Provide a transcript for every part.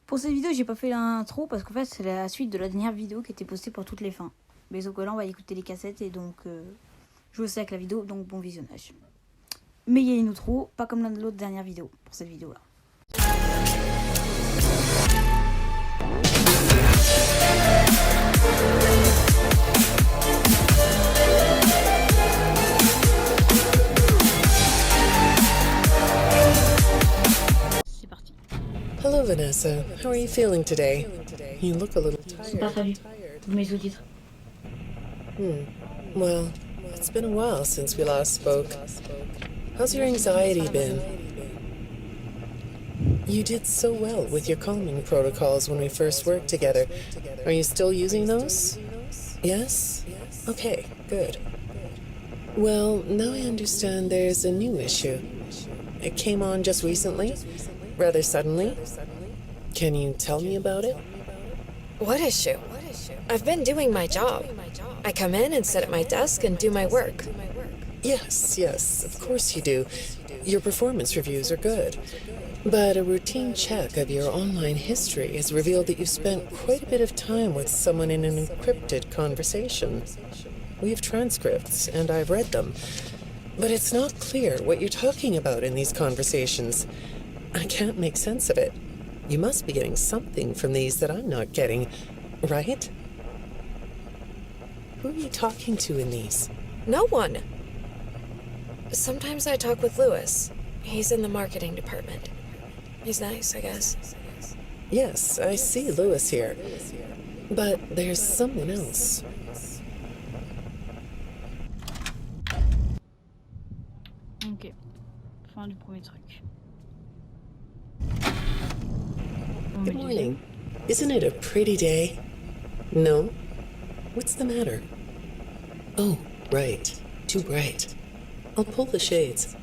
Pour cette vidéo, j'ai pas fait l'intro parce qu'en fait, c'est la suite de la dernière vidéo qui était postée pour toutes les fins. Mais donc là, on va écouter les cassettes et donc je sais avec la vidéo, donc bon visionnage. Mais il y a une outro, pas comme l'autre dernière vidéo, pour cette vidéo-là. C'est parti. Hello, Vanessa. How are you feeling today? You look a little C'est pas fallu. Mes sous-titres. Well, it's been a while since we last spoke. How's your anxiety been? You did so well with your calming protocols when we first worked together. Are you still using those? Yes? Okay, good. Well, now I understand there's a new issue. It came on just recently? Rather suddenly? Can you tell me about it? What issue? I've been doing my job. I come in and sit at my desk and do my work. Yes, of course you do. Your performance reviews are good. But a routine check of your online history has revealed that you've spent quite a bit of time with someone in an encrypted conversation. We have transcripts, and I've read them. But it's not clear what you're talking about in these conversations. I can't make sense of it. You must be getting something from these that I'm not getting, right? Who are you talking to in these? No one. Sometimes I talk with Lewis. He's in the marketing department. He's nice, I guess. Yes, I see Lewis here. But there's someone else. Ok. Fin du premier truc. Good morning. Isn't it a pretty day? No? What's the matter? Oh, right. Too bright. I'll pull the shades.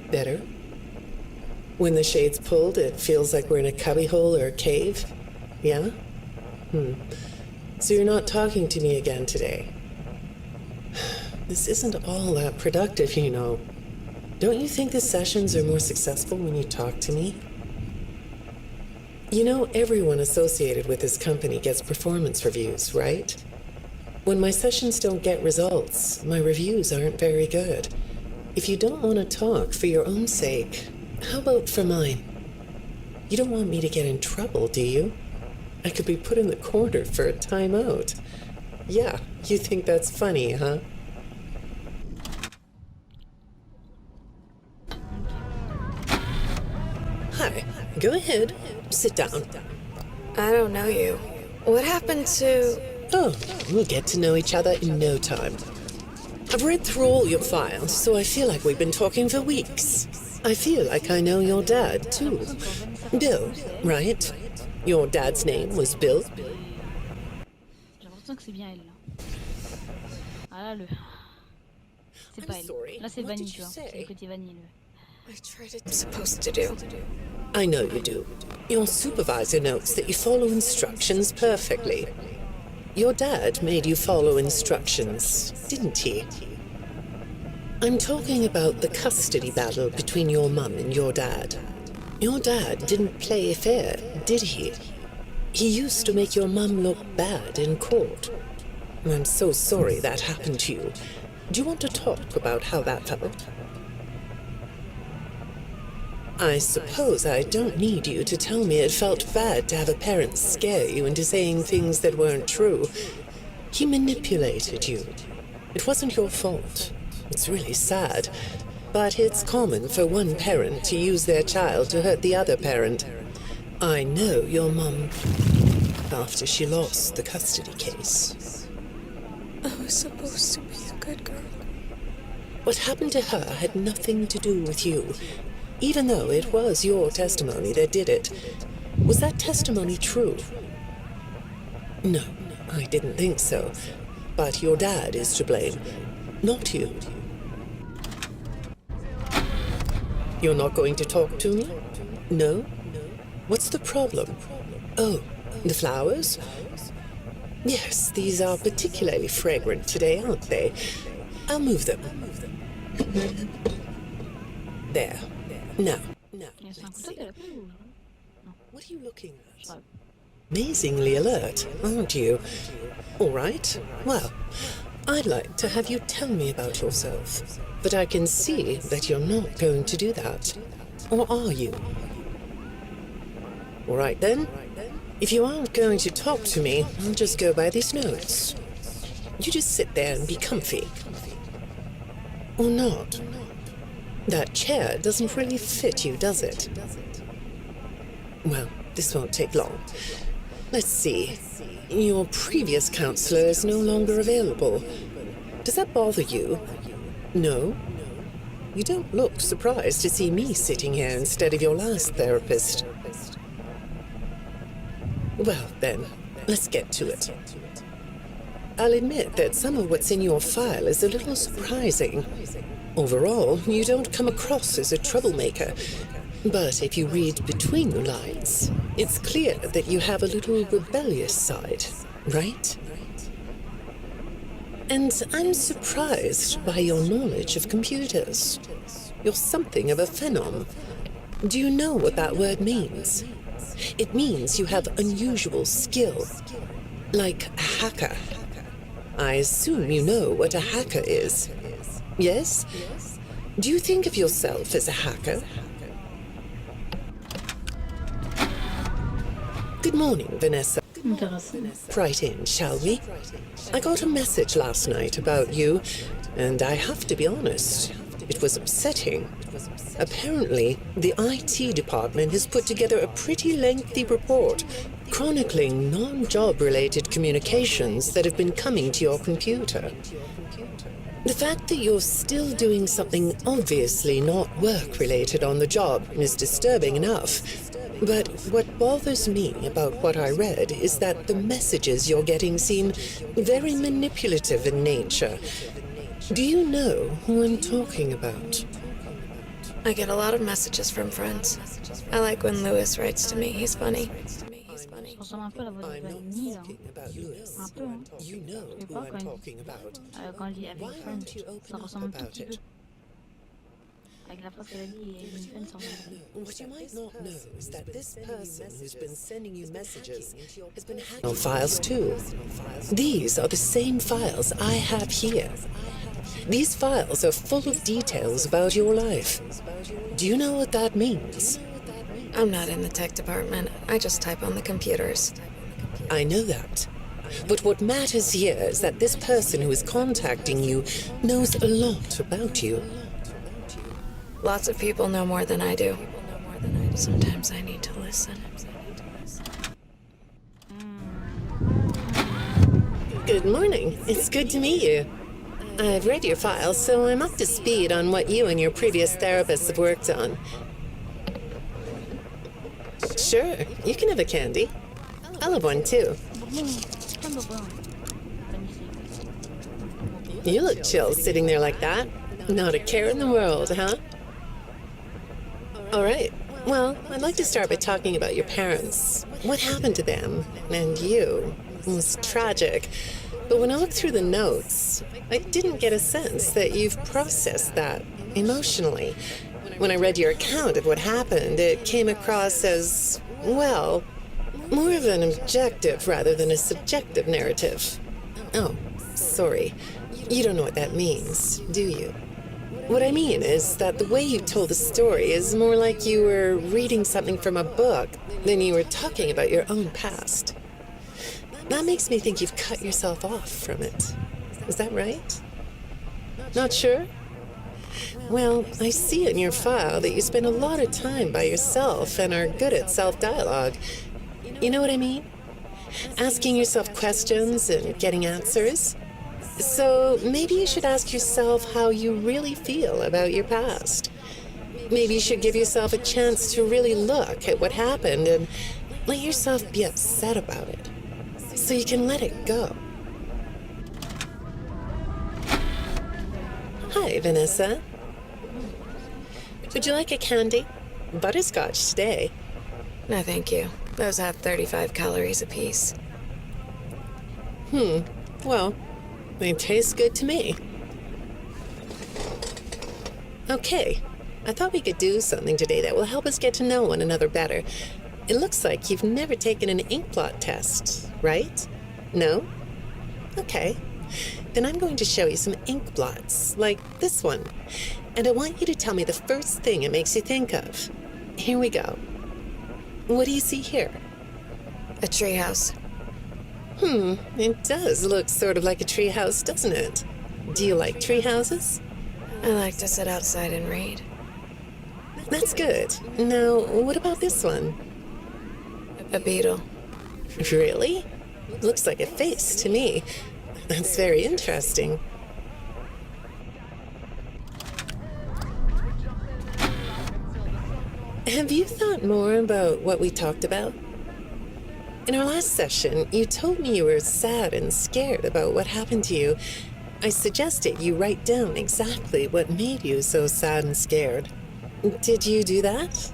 Better? When the shade's pulled, it feels like we're in a cubbyhole or a cave? Yeah? So you're not talking to me again today? This isn't all that productive, you know. Don't you think the sessions are more successful when you talk to me? You know, everyone associated with this company gets performance reviews, right? When my sessions don't get results, my reviews aren't very good. If you don't want to talk for your own sake, how about for mine? You don't want me to get in trouble, do you? I could be put in the corner for a timeout. Yeah, you think that's funny, huh? Hi, go ahead. Sit down. I don't know you. What happened to... Oh, we'll get to know each other in no time. I've read through all your files, so I feel like we've been talking for weeks. I feel like I know your dad, too. Bill, right? Your dad's name was Bill? J'ai l'impression que c'est bien elle là. Ah là le... C'est pas elle. Là c'est Vanille, tu vois. C'est le côté Vanille. I tried it. I'm supposed to do. I know you do. Your supervisor notes that you follow instructions perfectly. Your dad made you follow instructions, didn't he? I'm talking about the custody battle between your mum and your dad. Your dad didn't play fair, did he? He used to make your mum look bad in court. I'm so sorry that happened to you. Do you want to talk about how that felt? I suppose I don't need you to tell me it felt bad to have a parent scare you into saying things that weren't true. He manipulated you. It wasn't your fault. It's really sad. But it's common for one parent to use their child to hurt the other parent. I know your mum after she lost the custody case. I was supposed to be a good girl. What happened to her had nothing to do with you. Even though it was your testimony that did it. Was that testimony true? No, I didn't think so. But your dad is to blame, not you. You're not going to talk to me? No? What's the problem? Oh, the flowers? Yes, these are particularly fragrant today, aren't they? I'll move them. There. Now, Now, C'est un let's couteau see. qu'elle a pris ou... What are you looking Je sais at? pas. Amazingly alert, aren't you? All right. Well, I'd like to have you tell me about yourself. But I can see that you're not going to do that. Or are you? All right then. If you aren't going to talk to me, I'll just go by these notes. You just sit there and be comfy. Or not. That chair doesn't really fit you, does it? Well, this won't take long. Let's see. Your previous counselor is no longer available. Does that bother you? No? You don't look surprised to see me sitting here instead of your last therapist. Well, then, let's get to it. I'll admit that some of what's in your file is a little surprising. Overall, you don't come across as a troublemaker. But if you read between the lines, it's clear that you have a little rebellious side, right? And I'm surprised by your knowledge of computers. You're something of a phenom. Do you know what that word means? It means you have unusual skill, like a hacker. I assume you know what a hacker is. Yes? Do you think of yourself as a hacker? Good morning, Vanessa. Intéressant. Right in, shall we? I got a message last night about you, and I have to be honest, it was upsetting. Apparently, the IT department has put together a pretty lengthy report chronicling non-job related communications that have been coming to your computer. The fact that you're still doing something obviously not work-related on the job is disturbing enough. But what bothers me about what I read is that the messages you're getting seem very manipulative in nature. Do you know who I'm talking about? I get a lot of messages from friends. I like when Louis writes to me. He's funny. Ça ressemble un peu à la voix de I'm not Vanille, là. talking about Louis. Un peu, hein. You know Je sais who pas, I'm talking about. quand elle dit avec Why Friends, won't you ça open ressemble un up tout about petit peu. it? Avec la phrase qu'elle a dit, et une peine, ça ressemble. What you might not know is that this person who's been sending you messages has been hacking files too. These are the same files I have here. These files are full of details about your life. Do you know what that means? I'm not in the tech department. I just type on the computers. I know that. But what matters here is that this person who is contacting you knows a lot about you. Lots of people know more than I do. Sometimes I need to listen. Good morning. It's good to meet you. I've read your file, so I'm up to speed on what you and your previous therapists have worked on. Sure, you can have a candy. I'll have one too. You look chill sitting there like that. Not a care in the world, huh? All right. Well, I'd like to start by talking about your parents. What happened to them and you? It was tragic. But when I looked through the notes, I didn't get a sense that you've processed that emotionally. When I read your account of what happened, it came across as, well, more of an objective rather than a subjective narrative. Oh, sorry. You don't know what that means, do you? What I mean is that the way you told the story is more like you were reading something from a book than you were talking about your own past. That makes me think you've cut yourself off from it. Is that right? Not sure? Well, I see in your file that you spend a lot of time by yourself and are good at self-dialogue. You know what I mean? Asking yourself questions and getting answers. So maybe you should ask yourself how you really feel about your past. Maybe you should give yourself a chance to really look at what happened and let yourself be upset about it, so you can let it go. Hi, Vanessa. Would you like a candy? Butterscotch today. No, thank you. Those have 35 calories apiece. Well, they taste good to me. Okay, I thought we could do something today that will help us get to know one another better. It looks like you've never taken an ink blot test, right? No? Okay. Then I'm going to show you some ink blots, like this one. And I want you to tell me the first thing it makes you think of. Here we go. What do you see here? A treehouse. It does look sort of like a treehouse, doesn't it? Do you like treehouses? I like to sit outside and read. That's good. Now, what about this one? A beetle. Really? Looks like a face to me. That's very interesting. Have you thought more about what we talked about? In our last session, you told me you were sad and scared about what happened to you. I suggested you write down exactly what made you so sad and scared. Did you do that?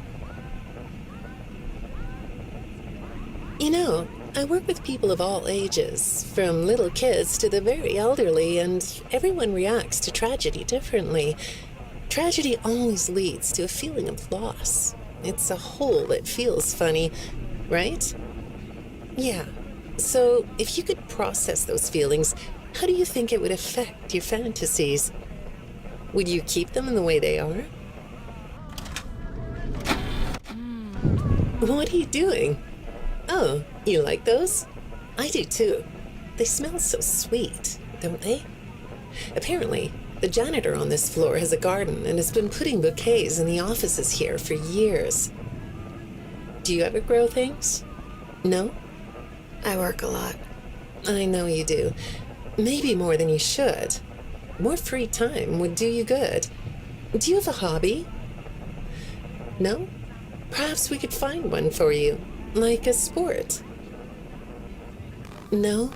You know, I work with people of all ages, from little kids to the very elderly, and everyone reacts to tragedy differently. Tragedy always leads to a feeling of loss. It's a hole that feels funny, right? Yeah. So, if you could process those feelings, how do you think it would affect your fantasies? Would you keep them in the way they are? What are you doing? Oh, you like those? I do too. They smell so sweet, don't they? Apparently, the janitor on this floor has a garden and has been putting bouquets in the offices here for years. Do you ever grow things? No? I work a lot. I know you do. Maybe more than you should. More free time would do you good. Do you have a hobby? No? Perhaps we could find one for you, like a sport. No?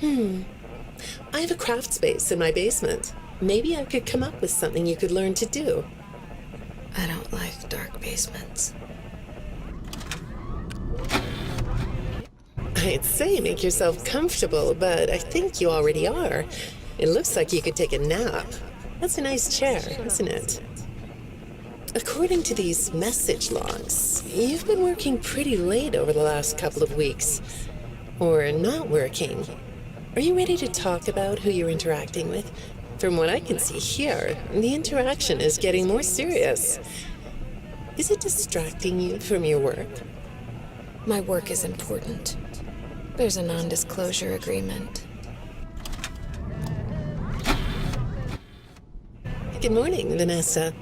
I have a craft space in my basement. Maybe I could come up with something you could learn to do. I don't like dark basements. I'd say make yourself comfortable, but I think you already are. It looks like you could take a nap. That's a nice chair, isn't it? According to these message logs, you've been working pretty late over the last couple of weeks. Or not working. Are you ready to talk about who you're interacting with? From what I can see here, the interaction is getting more serious. Is it distracting you from your work? My work is important. There's a non-disclosure agreement. Good morning, Vanessa.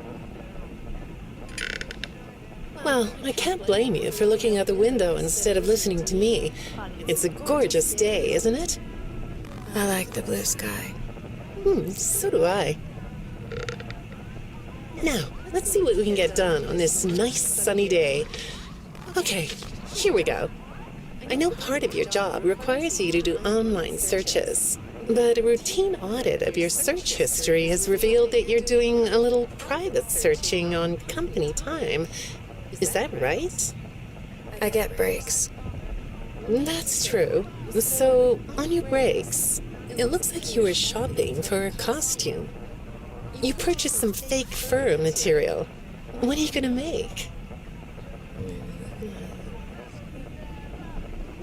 Well, I can't blame you for looking out the window instead of listening to me. It's a gorgeous day, isn't it? I like the blue sky. So do I. Now, let's see what we can get done on this nice sunny day. Okay, here we go. I know part of your job requires you to do online searches, but a routine audit of your search history has revealed that you're doing a little private searching on company time. Is that right? I get breaks. That's true. So, on your breaks, it looks like you were shopping for a costume. You purchased some fake fur material. What are you gonna make?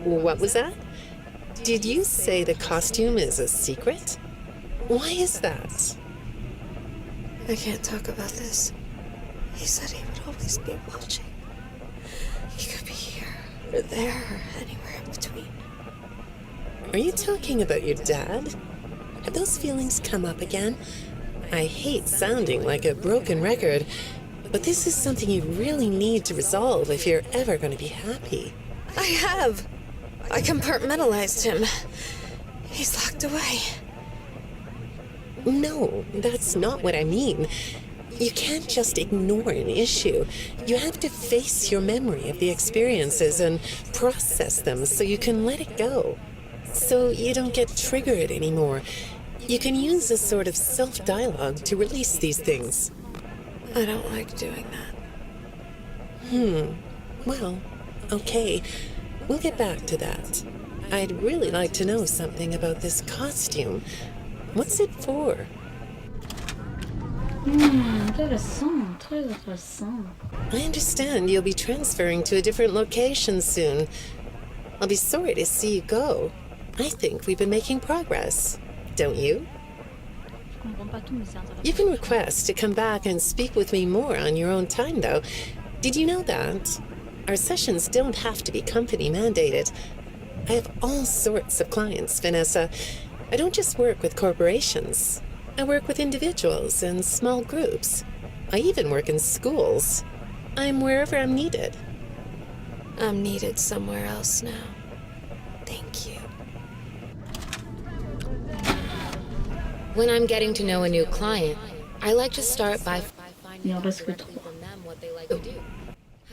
What was that? Did you say the costume is a secret? Why is that? I can't talk about this. He said he would always be watching. He could be here, or there, or anywhere in between. Are you talking about your dad? Have those feelings come up again? I hate sounding like a broken record, but this is something you really need to resolve if you're ever going to be happy. I have. I compartmentalized him. He's locked away. No, that's not what I mean. You can't just ignore an issue. You have to face your memory of the experiences and process them so you can let it go. So you don't get triggered anymore. You can use a sort of self-dialogue to release these things. I don't like doing that. Well, okay. We'll get back to that. I'd really like to know something about this costume. What's it for? Intéressant. Très intéressant. I understand you'll be transferring to a different location soon. I'll be sorry to see you go. I think we've been making progress, don't you? Je comprends pas tout, mais c'est intéressant. You can request to come back and speak with me more on your own time, though. Did you know that? Our sessions don't have to be company mandated. I have all sorts of clients, Vanessa. I don't just work with corporations. I work with individuals and small groups. I even work in schools. I'm wherever I'm needed. I'm needed somewhere else now. Thank you. When I'm getting to know a new client, I like to start by Il finding en out reste que directly 3. from them what they like to do.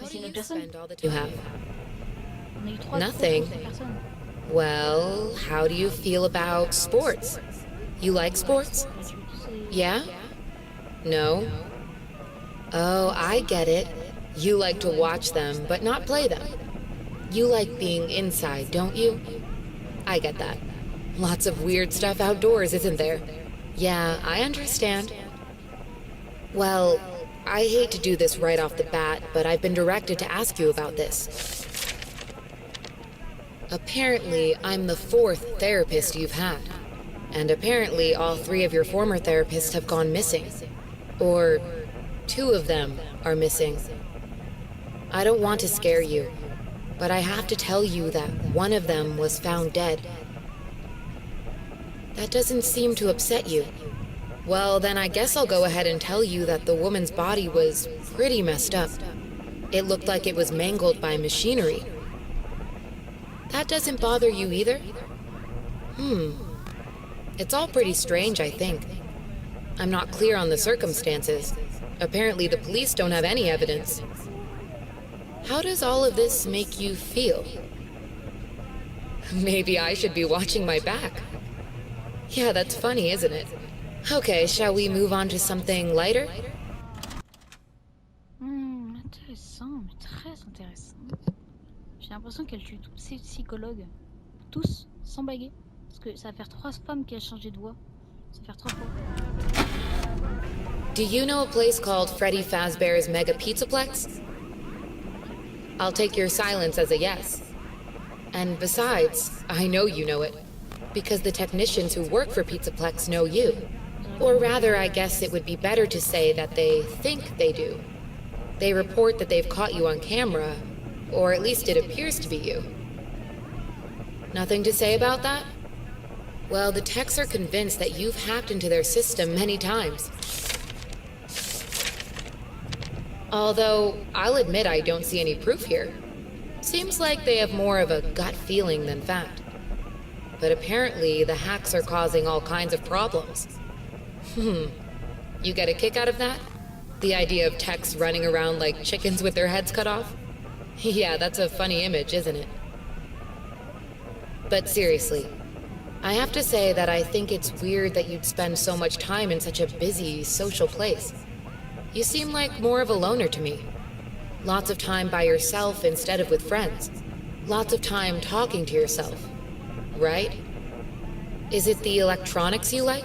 How C'est do une you autre personne? spend all the time you have? On a eu 3 Nothing. personnes. Well, how do you feel about sports? You like sports? Yeah? No? Oh, I get it. You like to watch them, but not play them. You like being inside, don't you? I get that. Lots of weird stuff outdoors, isn't there? Yeah, I understand. Well, I hate to do this right off the bat, but I've been directed to ask you about this. Apparently, I'm the 4th therapist you've had. And apparently, all 3 of your former therapists have gone missing. Or 2 of them are missing. I don't want to scare you, but I have to tell you that one of them was found dead. That doesn't seem to upset you. Well, then I guess I'll go ahead and tell you that the woman's body was pretty messed up. It looked like it was mangled by machinery. That doesn't bother you either? It's all pretty strange, I think. I'm not clear on the circumstances. Apparently the police don't have any evidence. How does all of this make you feel? Maybe I should be watching my back. Yeah, that's funny, isn't it? Okay, shall we move on to something lighter? Intéressant, mais très intéressant. J'ai l'impression qu'elle tue tous ses psychologues. Tous, sans blaguer. Parce que ça va faire 3 femmes qui a changé de voix. Ça va faire 3 fois. Do you know a place called Freddy Fazbear's Mega Pizzaplex? I'll take your silence as a yes. And besides, I know you know it. Because the technicians who work for Pizzaplex know you. Or rather, I guess it would be better to say that they think they do. They report that they've caught you on camera, or at least it appears to be you. Nothing to say about that? Well, the techs are convinced that you've hacked into their system many times. Although, I'll admit I don't see any proof here. Seems like they have more of a gut feeling than fact. But apparently, the hacks are causing all kinds of problems. You get a kick out of that? The idea of techs running around like chickens with their heads cut off? Yeah, that's a funny image, isn't it? But seriously, I have to say that I think it's weird that you'd spend so much time in such a busy, social place. You seem like more of a loner to me. Lots of time by yourself instead of with friends. Lots of time talking to yourself. Right? Is it the electronics you like?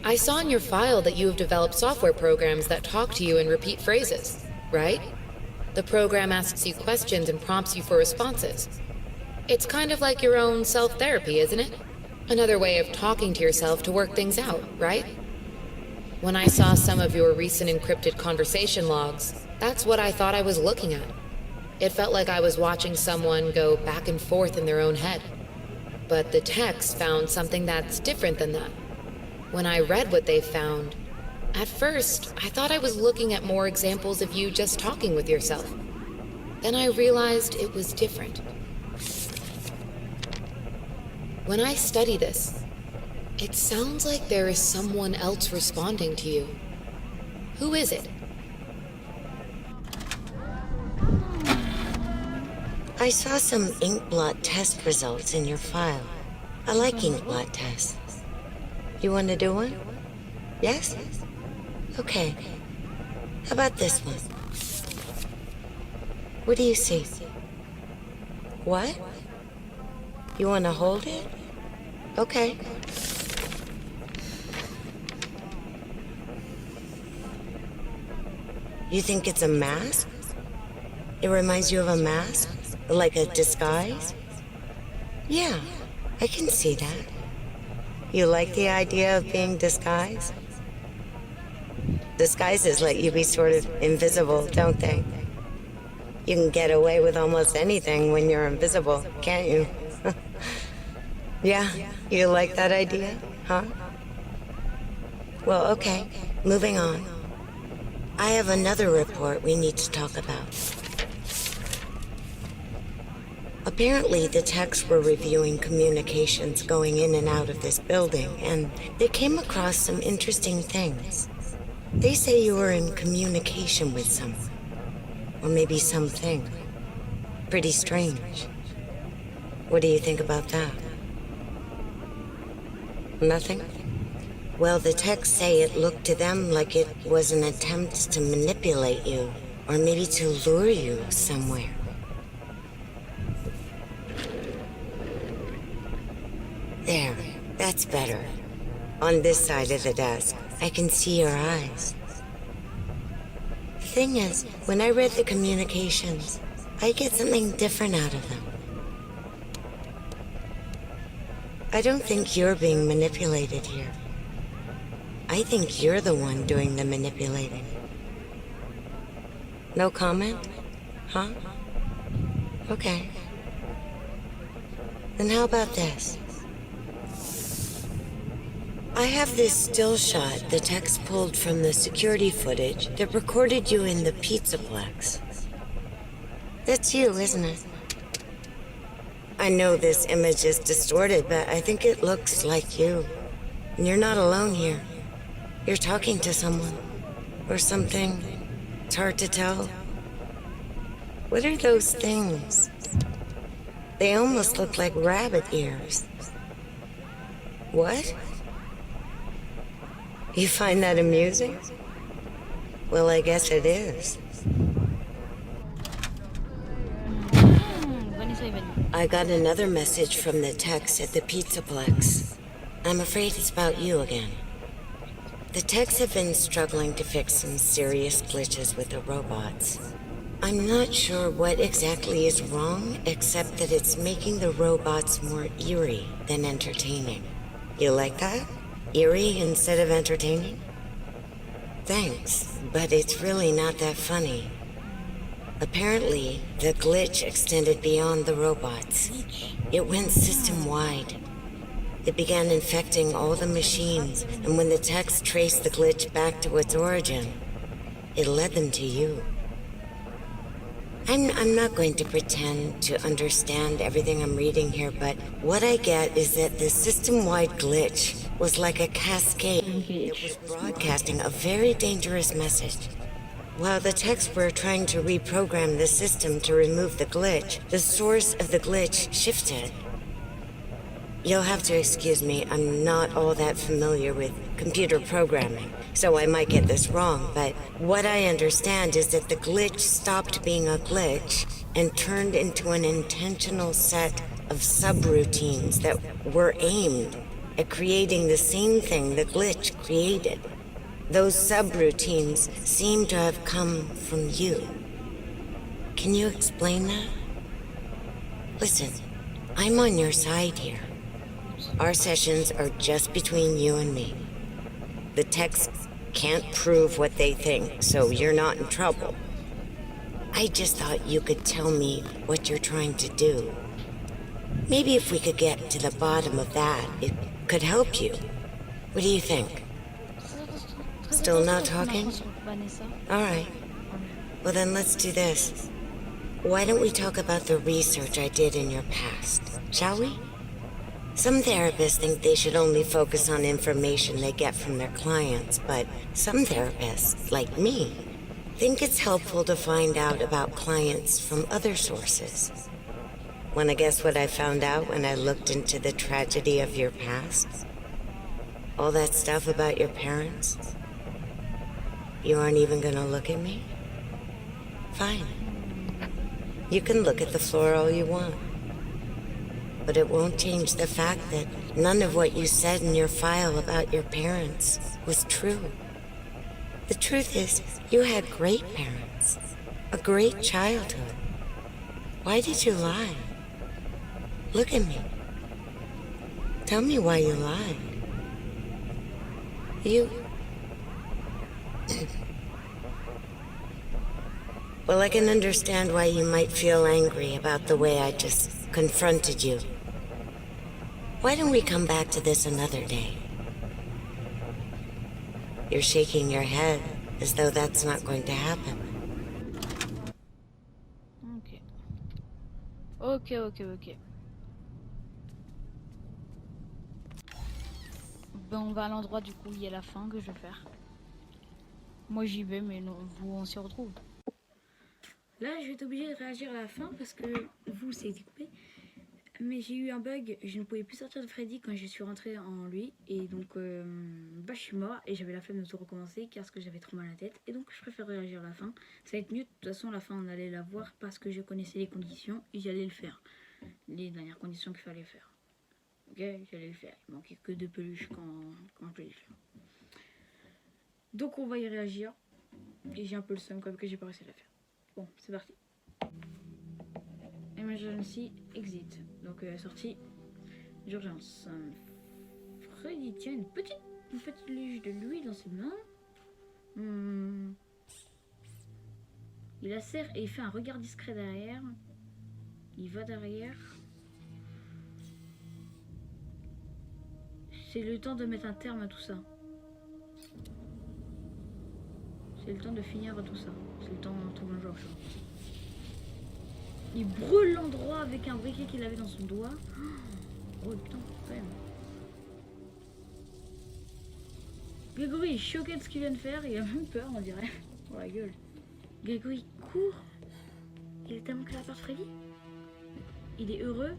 I saw in your file that you have developed software programs that talk to you in repeat phrases, right? The program asks you questions and prompts you for responses. It's kind of like your own self-therapy, isn't it? Another way of talking to yourself to work things out, right? When I saw some of your recent encrypted conversation logs, that's what I thought I was looking at. It felt like I was watching someone go back and forth in their own head. But the text found something that's different than that. When I read what they found, at first, I thought I was looking at more examples of you just talking with yourself. Then I realized it was different. When I study this, it sounds like there is someone else responding to you. Who is it? I saw some ink blot test results in your file. I like ink blot tests. You want to do one? Yes? Okay. How about this one? What do you see? What? You want to hold it? Okay. You think it's a mask? It reminds you of a mask? Like a disguise? Yeah, I can see that. You like the idea of being disguised? Disguises let you be sort of invisible, don't they? You can get away with almost anything when you're invisible, can't you? Yeah, you like that idea, huh? Well, okay, moving on. I have another report we need to talk about. Apparently, the techs were reviewing communications going in and out of this building, and they came across some interesting things. They say you were in communication with someone, or maybe something. Pretty strange. What do you think about that? Nothing? Well, the techs say it looked to them like it was an attempt to manipulate you, or maybe to lure you somewhere. There, that's better. On this side of the desk, I can see your eyes. The thing is, when I read the communications, I get something different out of them. I don't think you're being manipulated here. I think you're the one doing the manipulating. No comment? Huh? Okay. Then how about this? I have this still shot the techs pulled from the security footage that recorded you in the Pizzaplex. That's you, isn't it? I know this image is distorted, but I think it looks like you. And you're not alone here. You're talking to someone. Or something. It's hard to tell. What are those things? They almost look like rabbit ears. What? You find that amusing? Well, I guess it is. I got another message from the techs at the Pizzaplex. I'm afraid it's about you again. The techs have been struggling to fix some serious glitches with the robots. I'm not sure what exactly is wrong, except that it's making the robots more eerie than entertaining. You like that? Eerie instead of entertaining? Thanks, but it's really not that funny. Apparently, the glitch extended beyond the robots. It went system-wide. It began infecting all the machines, and when the techs traced the glitch back to its origin, it led them to you. I'm not going to pretend to understand everything I'm reading here, but what I get is that the system-wide glitch was like a cascade that was broadcasting a very dangerous message. While the techs were trying to reprogram the system to remove the glitch, the source of the glitch shifted. You'll have to excuse me, I'm not all that familiar with computer programming, so I might get this wrong, but what I understand is that the glitch stopped being a glitch and turned into an intentional set of subroutines that were aimed at creating the same thing the glitch created. Those subroutines seem to have come from you. Can you explain that? Listen, I'm on your side here. Our sessions are just between you and me. The techs can't prove what they think, so you're not in trouble. I just thought you could tell me what you're trying to do. Maybe if we could get to the bottom of that, it could help you. What do you think? Still not talking? All right. Well, then let's do this. Why don't we talk about the research I did in your past, shall we? Some therapists think they should only focus on information they get from their clients, but some therapists, like me, think it's helpful to find out about clients from other sources. Wanna guess what I found out when I looked into the tragedy of your past? All that stuff about your parents? You aren't even gonna look at me? Fine. You can look at the floor all you want. But it won't change the fact that none of what you said in your file about your parents was true. The truth is, you had great parents, a great childhood. Why did you lie? Look at me. Tell me why you lied. You... Well, I can understand why you might feel angry about the way I just confronted you. Why don't we come back to this another day? You're shaking your head as though that's not going to happen. Ok. Ben, on va à l'endroit du coup où il y a la fin que je vais faire. Moi j'y vais, mais non, vous on s'y retrouve. Là je vais être obligée de réagir à la fin parce que vous c'est découpé. Mais j'ai eu un bug, je ne pouvais plus sortir de Freddy quand je suis rentrée en lui. Et donc je suis mort et j'avais la flemme de tout recommencer car que j'avais trop mal à la tête. Et donc je préfère réagir à la fin. Ça va être mieux, de toute façon la fin on allait la voir parce que je connaissais les conditions et j'allais le faire. Les dernières conditions qu'il fallait faire. Ok, j'allais le faire. Il manquait que 2 peluches quand je vais le faire. Donc on va y réagir. Et j'ai un peu le seum comme que j'ai pas réussi à la faire. Bon, c'est parti. Emergency exit. Donc sortie d'urgence. Freddy tient une petite luge de l'huile dans ses mains. Il la serre et il fait un regard discret derrière. Il va derrière. C'est le temps de mettre un terme à tout ça. C'est le temps de finir tout ça. C'est le temps de trouver un George. Il brûle l'endroit avec un briquet qu'il avait dans son doigt. Oh putain, quand même. Grégory est choqué de ce qu'il vient de faire. Il a même peur, on dirait. Oh la gueule. Grégory court. Il est tellement que la part de Freddy. Il est heureux.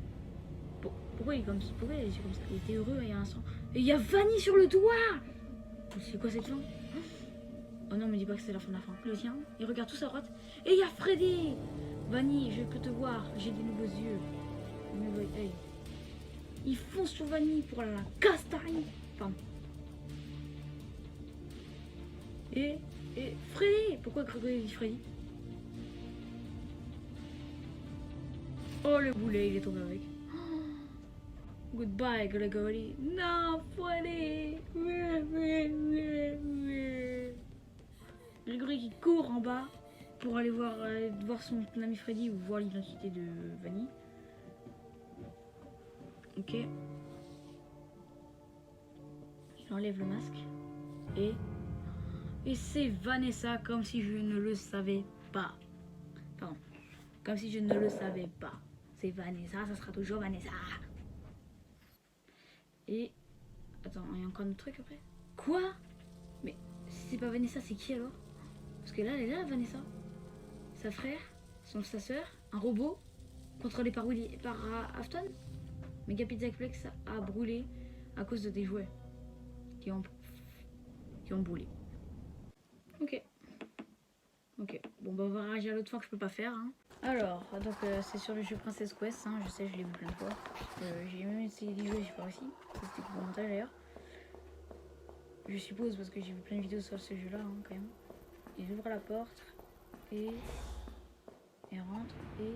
Pourquoi il est comme ça? Pourquoi il est comme ça? Il était heureux il y a un instant. Et il y a Vanny sur le doigt. C'est quoi cette fin? Oh non, me dis pas que c'est la fin de la fin. Le tien, il regarde tout à droite. Et il y a Freddy. Vanny, je peux te voir. J'ai des nouveaux yeux. Des nouveaux yeux. Il fonce sur Vanny pour la castagne. Pardon. Et Freddy. Pourquoi Grégory dit Freddy? Oh, le boulet, il est tombé avec. Goodbye, Grégory. Non, Freddy. Grégory qui court en bas pour aller voir son ami Freddy ou voir l'identité de Vanny. Ok. Il enlève le masque. Et c'est Vanessa comme si je ne le savais pas. Pardon. Comme si je ne le savais pas. C'est Vanessa, ça sera toujours Vanessa. Et... Attends, il y a encore un truc après? Quoi? Mais si c'est pas Vanessa, c'est qui alors? Parce que là, elle est là, Vanessa. Sa frère, sa sœur, un robot, contrôlé par Afton. Mega Pizzaplex a brûlé à cause de des jouets qui ont brûlé. Ok. Bon, bah on va réagir à l'autre fois que je peux pas faire. Hein. Alors, donc c'est sur le jeu Princess Quest. Hein, je sais, je l'ai vu plein de fois. J'ai même essayé d'y jouer, j'ai pas réussi. C'était pour le montage d'ailleurs. Je suppose parce que j'ai vu plein de vidéos sur ce jeu-là, hein, quand même. Il ouvre la porte et rentre et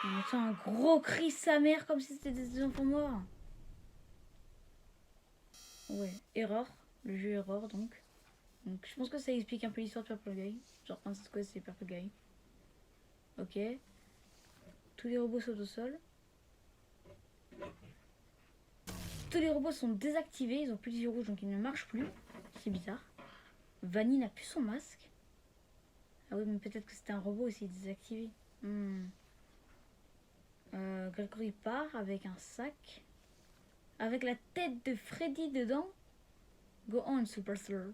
on entend un gros cri sa mère comme si c'était des enfants morts. Ouais, erreur, le jeu erreur donc je pense que ça explique un peu l'histoire de Purple Guy. Genre Princess Quest c'est Purple Guy. Ok. Tous les robots sautent au sol. Tous les robots sont désactivés, ils ont plus d'yeux rouges donc ils ne marchent plus. C'est bizarre. Vanny n'a plus son masque. Ah oui, mais peut-être que c'était un robot aussi désactivé. Grégory part avec un sac. Avec la tête de Freddy dedans. Go on, Superstar.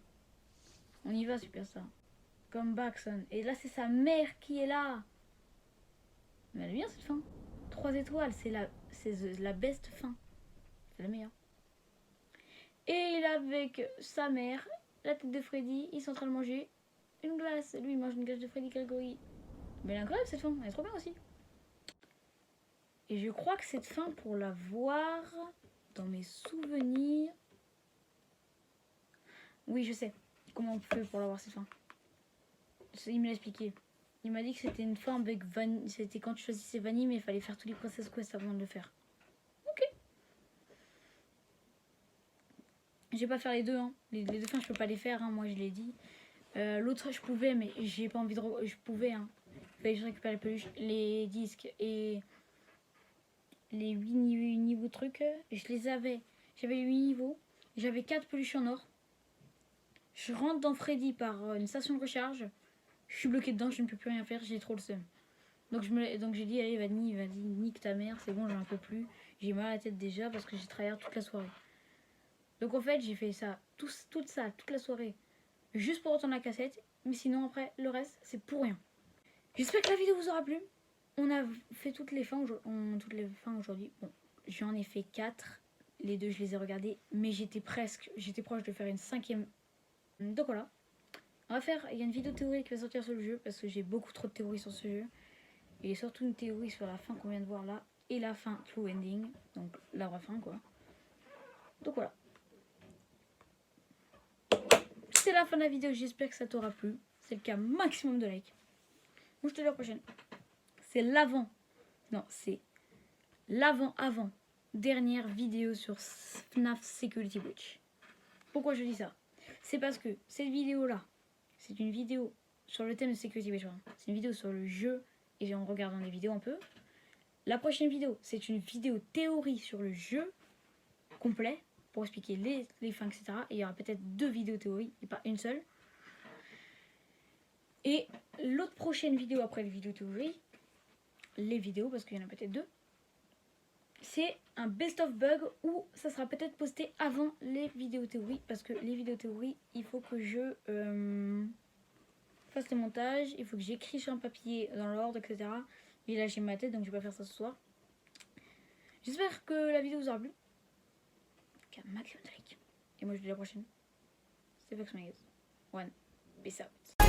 On y va, Superstar. Come back, son. Et là, c'est sa mère qui est là. Mais elle est bien cette fin. 3 étoiles, c'est la best fin. C'est la meilleure. Et il est avec sa mère. La tête de Freddy, ils sont en train de manger une glace. Lui, il mange une glace de Freddy Grégory. Mais elle est incroyable cette fin, elle est trop bien aussi. Et je crois que cette fin, pour la voir dans mes souvenirs... Oui, je sais. Comment on fait pour l'avoir cette fin? Il me l'a expliqué. Il m'a dit que c'était une fin avec vanille. C'était quand tu choisissais vanille, mais il fallait faire tous les Princess Quest avant de le faire. Ok. Je vais pas faire les deux. Hein. Les deux fins, je peux pas les faire. Hein. Moi, je l'ai dit. L'autre, je pouvais, mais j'ai pas envie de. Je pouvais. Hein. Il fallait que je récupère les peluches, les disques et les 8 niveaux trucs. Je les avais. J'avais 8 niveaux. J'avais 4 peluches en or. Je rentre dans Freddy par une station de recharge. Je suis bloqué dedans, je ne peux plus rien faire, j'ai trop le seum. Donc j'ai dit, allez, vas-y, nique ta mère, c'est bon, j'en peux plus. J'ai mal à la tête déjà parce que j'ai travaillé toute la soirée. Donc en fait, j'ai fait ça, toute la soirée, juste pour retourner la cassette. Mais sinon, après, le reste, c'est pour rien. J'espère que la vidéo vous aura plu. On a fait toutes les fins aujourd'hui. Bon, j'en ai fait 4. Les 2, je les ai regardés. Mais j'étais proche de faire une 5e. Donc voilà. Il y a une vidéo théorie qui va sortir sur le jeu parce que j'ai beaucoup trop de théories sur ce jeu. Et surtout une théorie sur la fin qu'on vient de voir là et la fin true ending, donc la vraie fin quoi. Donc voilà. C'est la fin de la vidéo, j'espère que ça t'aura plu. C'est le cas, maximum de likes. Moi je te dis à la prochaine. C'est l'avant dernière vidéo sur Fnaf Security Breach. Pourquoi je dis ça? C'est parce que cette vidéo là, c'est une vidéo sur le thème de Security Breach. C'est une vidéo sur le jeu et en regardant des vidéos un peu. La prochaine vidéo, c'est une vidéo théorie sur le jeu complet pour expliquer les fins, etc. Et il y aura peut-être 2 vidéos théorie et pas une seule. Et l'autre prochaine vidéo après les vidéos théorie, parce qu'il y en a peut-être 2, c'est un best-of bug où ça sera peut-être posté avant les vidéos théorie parce que les vidéos théorie, il faut que je fasse le montage, il faut que j'écris sur un papier dans l'ordre, etc. Et là j'ai ma tête donc je vais pas faire ça ce soir. J'espère que la vidéo vous aura plu. Un maximum de likes. Et moi je vous dis à la prochaine. C'était Fox Magaz. One. Peace out.